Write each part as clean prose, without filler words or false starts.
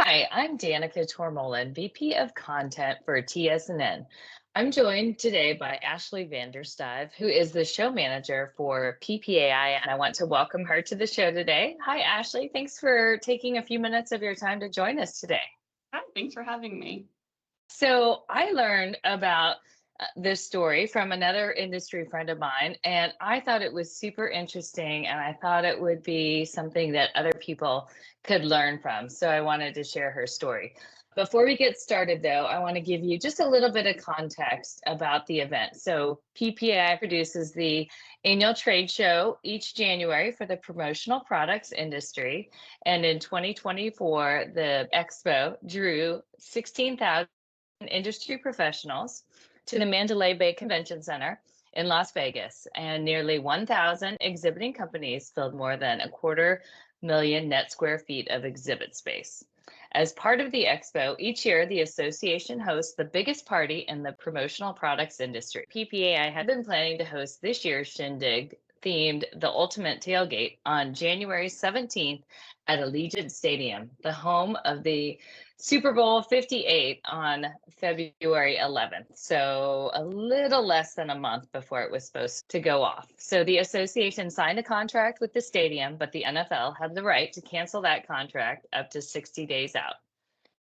Hi, I'm Danica Tormolen, VP of Content for TSNN. I'm joined today by Ashley Vanderstuyf, who is the show manager for PPAI, and I want to welcome her to the show today. Hi, Ashley. Thanks for taking a few minutes of your time to join us today. Hi, thanks for having me. So I learned about this story from another industry friend of mine, and I thought it was super interesting, and I thought it would be something that other people could learn from. So I wanted to share her story. Before we get started, though, I want to give you just a little bit of context about the event. So PPAI produces the annual trade show each January for the promotional products industry. And in 2024, the expo drew 16,000 industry professionals to the Mandalay Bay Convention Center in Las Vegas, and nearly 1,000 exhibiting companies filled more than a quarter million net square feet of exhibit space. As part of the expo, each year the association hosts the biggest party in the promotional products industry. PPAI had been planning to host this year's shindig themed The Ultimate Tailgate on January 17th at Allegiant Stadium, the home of the Super Bowl 58 on February 11th. So a little less than a month before it was supposed to go off. So the association signed a contract with the stadium, but the NFL had the right to cancel that contract up to 60 days out.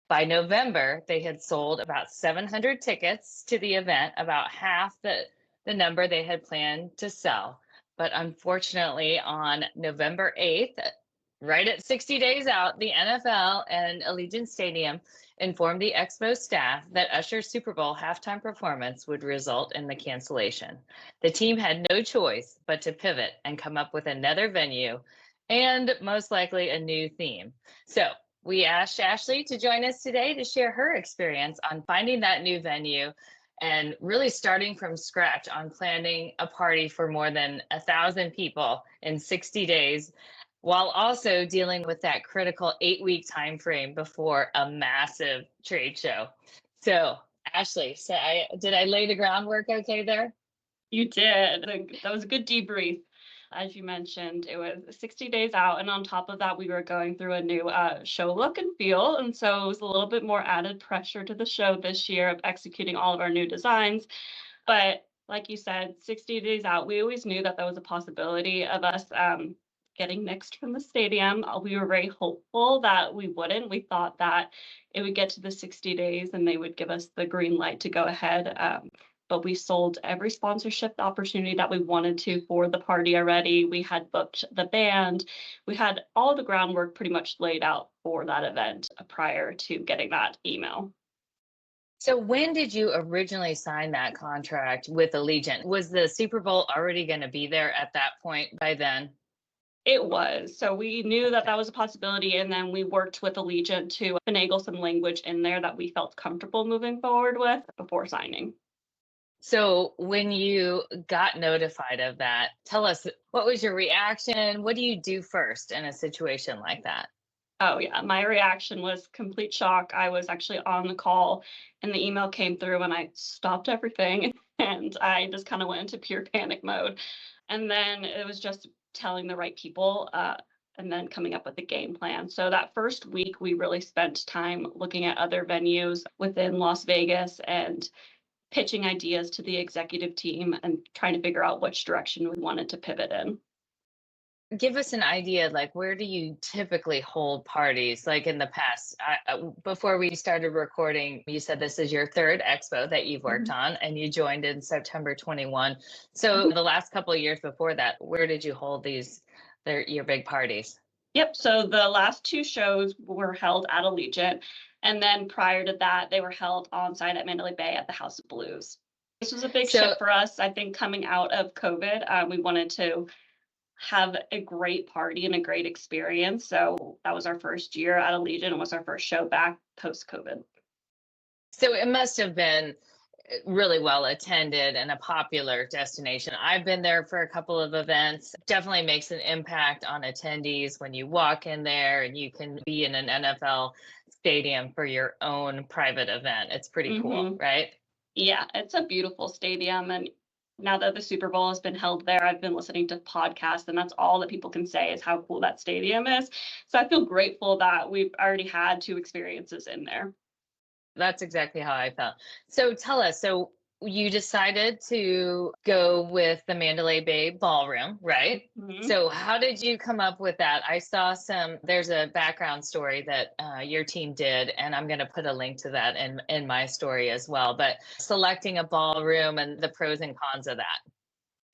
By November, they had sold about 700 tickets to the event, about half the number they had planned to sell. But unfortunately, on November 8th, right at 60 days out, the NFL and Allegiant Stadium informed the Expo staff that Usher's Super Bowl halftime performance would result in the cancellation. The team had no choice but to pivot and come up with another venue and most likely a new theme. So we asked Ashley to join us today to share her experience on finding that new venue and really starting from scratch on planning a party for more than 1,000 people in 60 days, while also dealing with that critical 8-week time frame before a massive trade show. So, Ashley, did I lay the groundwork okay there? You did. That was a good debrief. As you mentioned, it was 60 days out. And on top of that, we were going through a new show look and feel. And so it was a little bit more added pressure to the show this year of executing all of our new designs. But like you said, 60 days out, we always knew that was a possibility of us getting nixed from the stadium. We were very hopeful that we wouldn't. We thought that it would get to the 60 days and they would give us the green light to go ahead. But we sold every sponsorship opportunity that we wanted to for the party already. We had booked the band. We had all the groundwork pretty much laid out for that event prior to getting that email. So when did you originally sign that contract with Allegiant? Was the Super Bowl already going to be there at that point by then? It was. So we knew that was a possibility. And then we worked with Allegiant to finagle some language in there that we felt comfortable moving forward with before signing. So when you got notified of that, tell us, what was your reaction? What do you do first in a situation like that? Oh, yeah. My reaction was complete shock. I was actually on the call and the email came through and I stopped everything and I just kind of went into pure panic mode. And then it was just telling the right people and then coming up with a game plan. So that first week, we really spent time looking at other venues within Las Vegas and pitching ideas to the executive team and trying to figure out which direction we wanted to pivot in. Give us an idea, like where do you typically hold parties? Like in the past, before we started recording, you said this is your third expo that you've worked on, and you joined in September 21. So the last couple of years before that, where did you hold your big parties? Yep. So the last two shows were held at Allegiant. And then prior to that, they were held on site at Mandalay Bay at the House of Blues. This was a big shift for us. I think coming out of COVID, we wanted to have a great party and a great experience. So that was our first year at Allegiant. It was our first show back post-COVID. So it must have been really well attended and a popular destination. I've been there for a couple of events. Definitely makes an impact on attendees when you walk in there and you can be in an NFL stadium for your own private event. It's pretty cool, right? Yeah, it's a beautiful stadium and Now that the Super Bowl has been held there, I've been listening to podcasts, and that's all that people can say is how cool that stadium is. So I feel grateful that we've already had 2 experiences in there. That's exactly how I felt. So tell us, so you decided to go with the Mandalay Bay Ballroom, right? Mhm. So how did you come up with that? I saw there's a background story that your team did, and I'm going to put a link to that in my story as well. But selecting a ballroom and the pros and cons of that.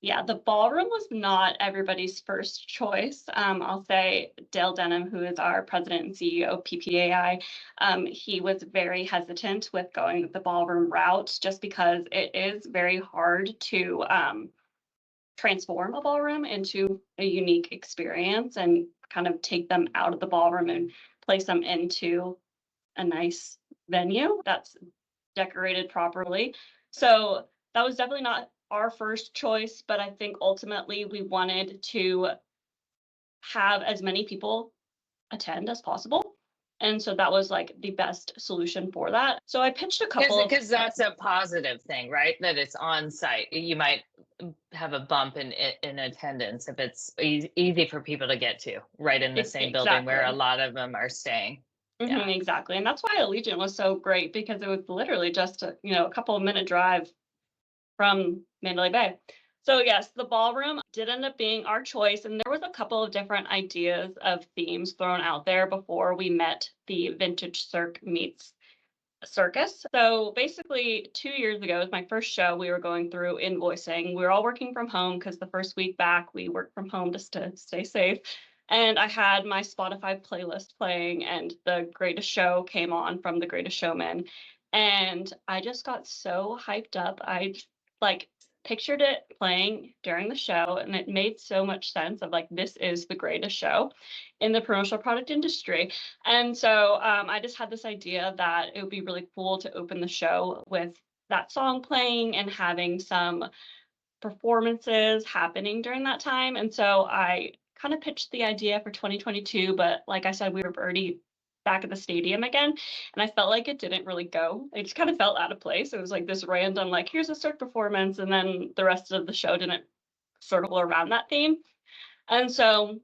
Yeah, the ballroom was not everybody's first choice. I'll say Dale Denham, who is our president and CEO of PPAI, he was very hesitant with going the ballroom route just because it is very hard to transform a ballroom into a unique experience and kind of take them out of the ballroom and place them into a nice venue that's decorated properly. So that was definitely not our first choice, but I think ultimately we wanted to have as many people attend as possible. And so that was like the best solution for that. So I pitched a couple of Because that's a positive thing, right? That it's on site. You might have a bump in attendance if it's easy for people to get to, right in the same building where a exactly. lot of them are staying. Yeah. Exactly. And that's why Allegiant was so great because it was literally just a couple of minute drive from Mandalay Bay. So yes, the ballroom did end up being our choice, and there was a couple of different ideas of themes thrown out there before we met the Vintage Cirque meets Circus. So basically, 2 years ago was my first show. We were going through invoicing. We were all working from home because the first week back we worked from home just to stay safe. And I had my Spotify playlist playing, and The Greatest Show came on from The Greatest Showman. And I just got so hyped up. I like pictured it playing during the show, and it made so much sense of like, this is the greatest show in the promotional product industry. And so I just had this idea that it would be really cool to open the show with that song playing and having some performances happening during that time. And so I kind of pitched the idea for 2022, but like I said, we were already back at the stadium again. And I felt like it didn't really go. It just kind of felt out of place. It was like this random, like, here's a Cirque performance. And then the rest of the show didn't circle around that theme. And so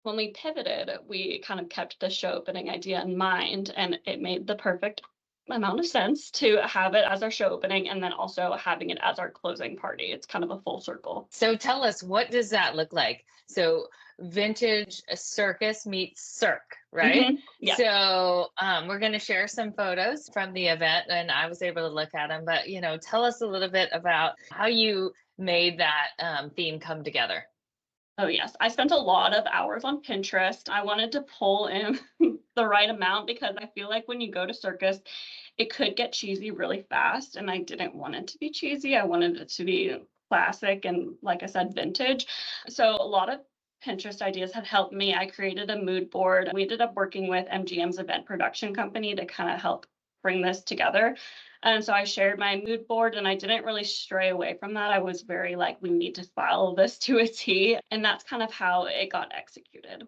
when we pivoted, we kind of kept the show opening idea in mind, and it made the perfect amount of sense to have it as our show opening and then also having it as our closing party. It's kind of a full circle. So tell us, what does that look like? So vintage circus meets Cirque, right? Yeah. So we're going to share some photos from the event, and I was able to look at them. But tell us a little bit about how you made that theme come together. Oh, yes. I spent a lot of hours on Pinterest. I wanted to pull in the right amount because I feel like when you go to circus, it could get cheesy really fast. And I didn't want it to be cheesy. I wanted it to be classic and, like I said, vintage. So a lot of Pinterest ideas have helped me. I created a mood board. We ended up working with MGM's event production company to kind of help bring this together. And so I shared my mood board and I didn't really stray away from that. I was very like, we need to follow this to a T. And that's kind of how it got executed.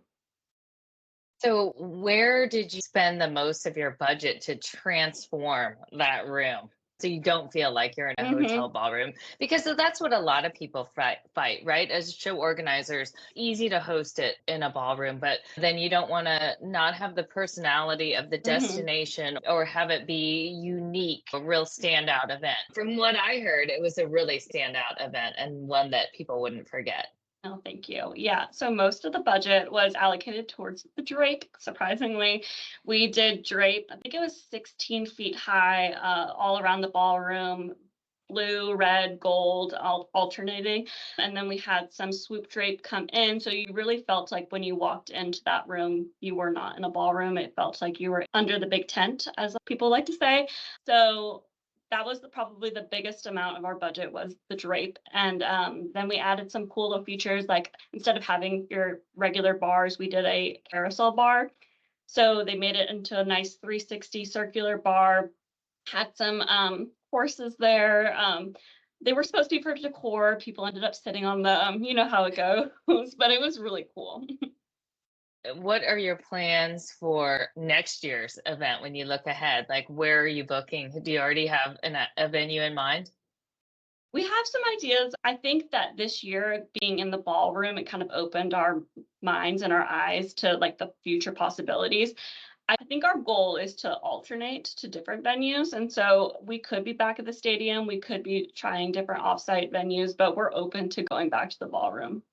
So where did you spend the most of your budget to transform that room? So you don't feel like you're in a hotel hmm ballroom, because that's what a lot of people fight, right? As show organizers, easy to host it in a ballroom, but then you don't want to not have the personality of the hmm destination or have it be unique, a real standout event. From what I heard, it was a really standout event and one that people wouldn't forget. Oh, thank you. Yeah. So most of the budget was allocated towards the drape. Surprisingly, we did drape, I think it was 16 feet high, all around the ballroom, blue, red, gold, alternating. And then we had some swoop drape come in. So you really felt like when you walked into that room, you were not in a ballroom. It felt like you were under the big tent, as people like to say. So that was probably the biggest amount of our budget was the drape. And then we added some cool little features, like instead of having your regular bars, we did a carousel bar. So they made it into a nice 360 circular bar, had some horses there. They were supposed to be for decor. People ended up sitting on them. You know how it goes, but it was really cool. What are your plans for next year's event when you look ahead? Like, where are you booking? Do you already have a venue in mind? We have some ideas. I think that this year being in the ballroom, it kind of opened our minds and our eyes to like the future possibilities. I think our goal is to alternate to different venues. And so we could be back at the stadium, we could be trying different offsite venues, but we're open to going back to the ballroom.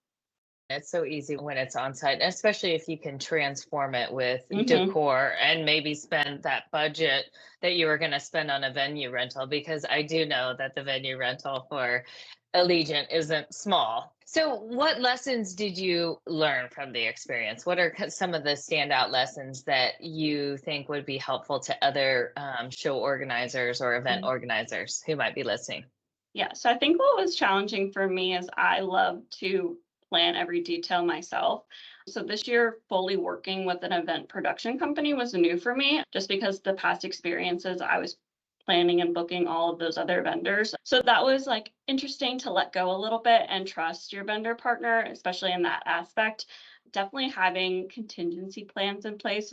It's so easy when it's on site, especially if you can transform it with Hmm. decor and maybe spend that budget that you were going to spend on a venue rental, because I do know that the venue rental for Allegiant isn't small. So, what lessons did you learn from the experience? What are some of the standout lessons that you think would be helpful to other show organizers or event organizers who might be listening? Yeah, so I think what was challenging for me is I love to plan every detail myself. So this year, fully working with an event production company was new for me, just because the past experiences I was planning and booking all of those other vendors. So that was like interesting to let go a little bit and trust your vendor partner, especially in that aspect. Definitely having contingency plans in place.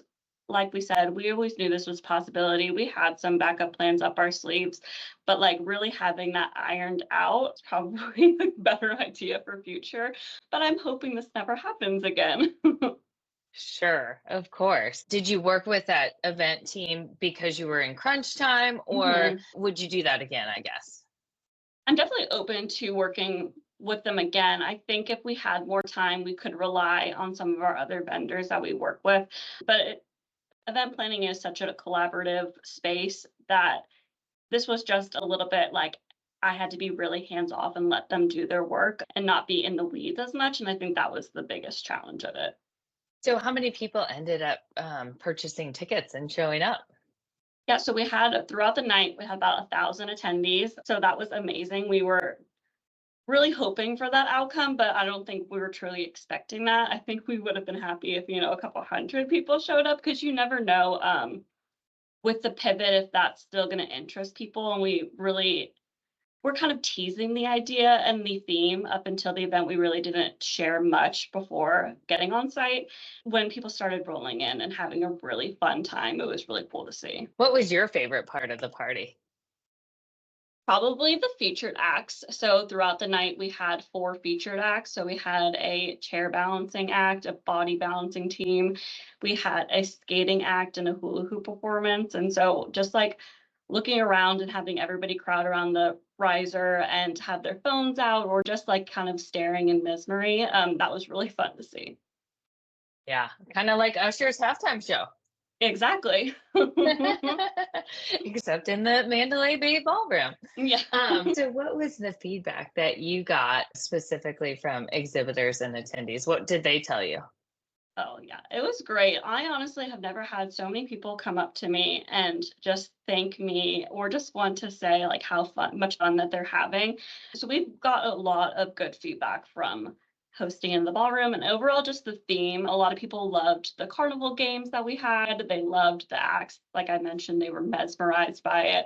Like we said, we always knew this was a possibility. We had some backup plans up our sleeves, but like really having that ironed out is probably a better idea for future. But I'm hoping this never happens again. Sure, of course. Did you work with that event team because you were in crunch time, or Mhm. would you do that again, I guess? I'm definitely open to working with them again. I think if we had more time, we could rely on some of our other vendors that we work with. But event planning is such a collaborative space that this was just a little bit like I had to be really hands off and let them do their work and not be in the weeds as much. And I think that was the biggest challenge of it. So, how many people ended up purchasing tickets and showing up? Yeah, so we had throughout the night, we had about 1,000 attendees. So that was amazing. We were really hoping for that outcome, but I don't think we were truly expecting that. I think we would have been happy if, a couple hundred people showed up because you never know with the pivot if that's still going to interest people. And we're kind of teasing the idea and the theme up until the event. We really didn't share much before getting on site. When people started rolling in and having a really fun time, it was really cool to see. What was your favorite part of the party? Probably the featured acts. So throughout the night, we had four featured acts. So we had a chair balancing act, a body balancing team, we had a skating act, and a hula hoop performance. And so just like looking around and having everybody crowd around the riser and have their phones out or just like kind of staring in mesmery, that was really fun to see. Yeah, kind of like Usher's halftime show, Exactly. except in the Mandalay Bay Ballroom. Yeah. So, what was the feedback that you got specifically from exhibitors and attendees? What did they tell you? Oh, yeah, it was great. I honestly have never had so many people come up to me and just thank me or just want to say like how much fun that they're having. So we've got a lot of good feedback from hosting in the ballroom and overall just the theme. A lot of people loved the carnival games that we had. They loved the acts. Like I mentioned, they were mesmerized by it.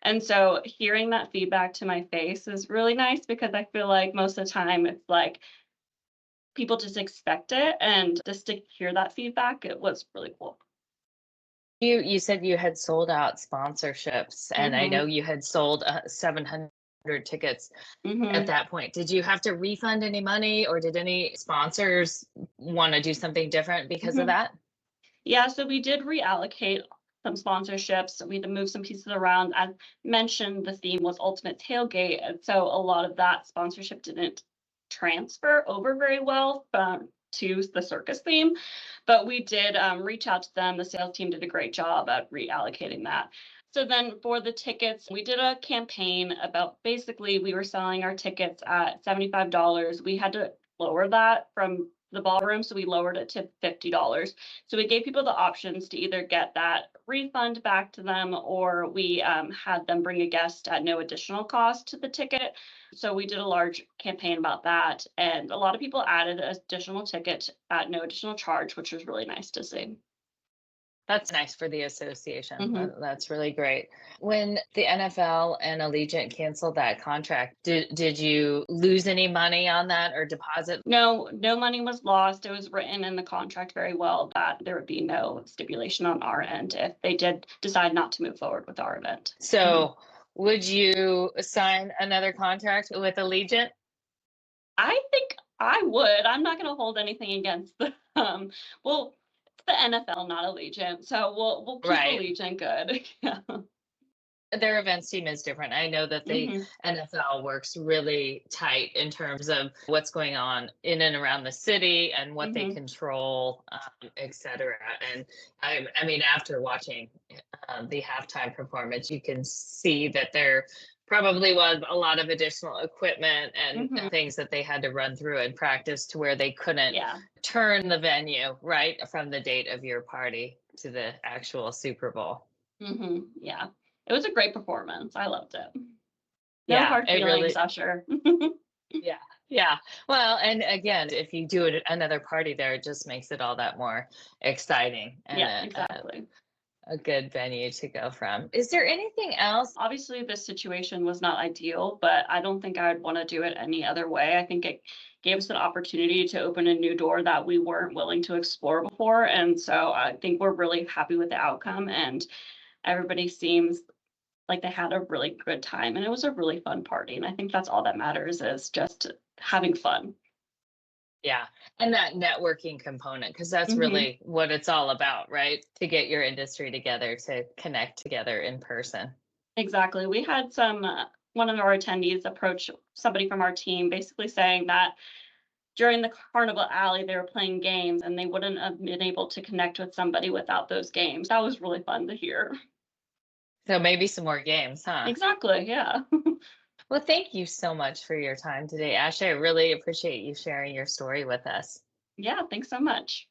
And so hearing that feedback to my face is really nice because I feel like most of the time it's like people just expect it, and just to hear that feedback, it was really cool. You said you had sold out sponsorships, and I know Mhm, you had sold 700 tickets at mhm, that point. Did you have to refund any money, or did any sponsors want to do something different because of mhm. that? Yeah, so we did reallocate some sponsorships. We had to move some pieces around. As mentioned, the theme was Ultimate Tailgate, and so a lot of that sponsorship didn't transfer over very well to the circus theme, but we did reach out to them. The sales team did a great job at reallocating that. So then for the tickets, we did a campaign about basically we were selling our tickets at $75. We had to lower that from the ballroom, so we lowered it to $50. So we gave people the options to either get that refund back to them or we had them bring a guest at no additional cost to the ticket. So we did a large campaign about that. And a lot of people added additional ticket at no additional charge, which was really nice to see. That's nice for the association. Mhm. That's really great. When the NFL and Allegiant canceled that contract, did you lose any money on that or deposit? No, no money was lost. It was written in the contract very well that there would be no stipulation on our end if they did decide not to move forward with our event. Mhm. So Would you sign another contract with Allegiant? I think I would. I'm not going to hold anything against the well, it's the NFL, not Allegiant, so we'll keep Right. Allegiant good. Yeah. Their events team is different. I know that the Mhm. NFL works really tight in terms of what's going on in and around the city and what they Mhm. control, et cetera. And I mean, after watching the halftime performance, you can see that there probably was a lot of additional equipment and Mhm. things that they had to run through in practice to where they couldn't Yeah. turn the venue right from the date of your party to the actual Super Bowl. Mhm. Yeah. It was a great performance. I loved it. No Yeah, hard it feelings, really. Usher. Yeah. Yeah. Well, and again, if you do it at another party there, it just makes it all that more exciting and Yeah, exactly. a good venue to go from. Is there anything else? Obviously, this situation was not ideal, but I don't think I would want to do it any other way. I think it gave us an opportunity to open a new door that we weren't willing to explore before. And so I think we're really happy with the outcome, and everybody seems like they had a really good time. And it was a really fun party. And I think that's all that matters, is just having fun. Yeah. And that networking component, because that's Hmm. really what it's all about, right? To get your industry together, to connect together in person. Exactly. We had one of our attendees approach somebody from our team basically saying that during the carnival alley, they were playing games and they wouldn't have been able to connect with somebody without those games. That was really fun to hear. So maybe some more games, huh? Exactly. Yeah. Well, thank you so much for your time today, Ashley. I really appreciate you sharing your story with us. Yeah. Thanks so much.